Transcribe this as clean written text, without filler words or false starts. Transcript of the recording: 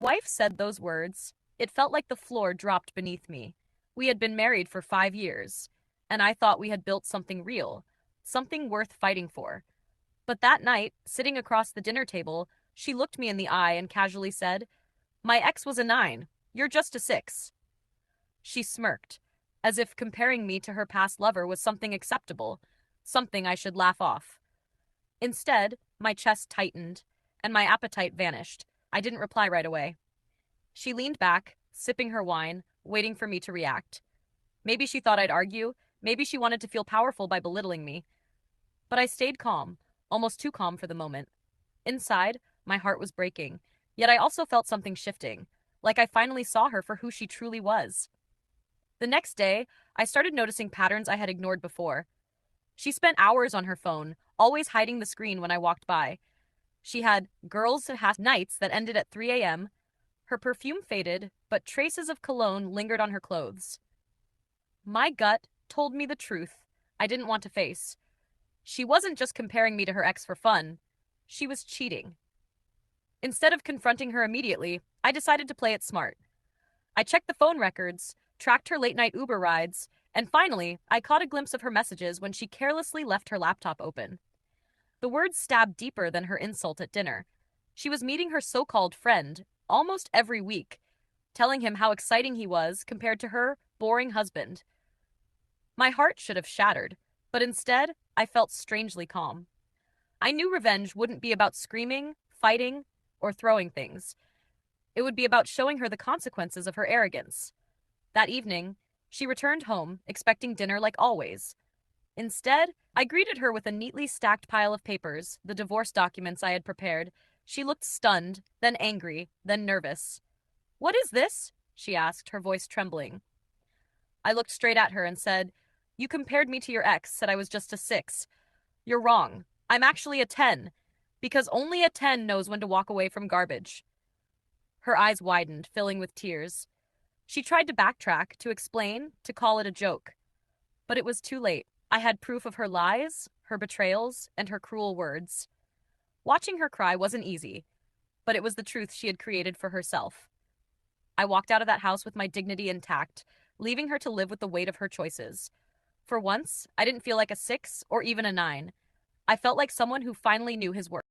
wife said those words, it felt like the floor dropped beneath me. We had been married for 5 years, and I thought we had built something real, something worth fighting for. But that night, sitting across the dinner table, she looked me in the eye and casually said, "My ex was a 9. You're just a 6." She smirked, as if comparing me to her past lover was something acceptable, something I should laugh off. Instead, my chest tightened, and my appetite vanished. I didn't reply right away. She leaned back, sipping her wine, waiting for me to react. Maybe she thought I'd argue, maybe she wanted to feel powerful by belittling me. But I stayed calm, almost too calm for the moment. Inside, my heart was breaking, yet I also felt something shifting, like I finally saw her for who she truly was. The next day, I started noticing patterns I had ignored before. She spent hours on her phone, always hiding the screen when I walked by. She had nights that ended at 3 a.m. Her perfume faded, but traces of cologne lingered on her clothes. My gut told me the truth I didn't want to face. She wasn't just comparing me to her ex for fun, she was cheating. Instead of confronting her immediately, I decided to play it smart. I checked the phone records, tracked her late night Uber rides, and finally, I caught a glimpse of her messages when she carelessly left her laptop open. The words stabbed deeper than her insult at dinner. She was meeting her so called friend almost every week, telling him how exciting he was compared to her boring husband. My heart should have shattered, but instead, I felt strangely calm. I knew revenge wouldn't be about screaming, fighting, or throwing things. It would be about showing her the consequences of her arrogance. That evening, she returned home, expecting dinner like always. Instead, I greeted her with a neatly stacked pile of papers, the divorce documents I had prepared. She looked stunned, then angry, then nervous. "What is this?" she asked, her voice trembling. I looked straight at her and said, "You compared me to your ex, said I was just a 6. You're wrong. I'm actually a 10, because only a 10 knows when to walk away from garbage." Her eyes widened, filling with tears. She tried to backtrack, to explain, to call it a joke. But it was too late. I had proof of her lies, her betrayals, and her cruel words. Watching her cry wasn't easy, but it was the truth she had created for herself. I walked out of that house with my dignity intact, leaving her to live with the weight of her choices. For once, I didn't feel like a 6 or even a 9. I felt like someone who finally knew his worth.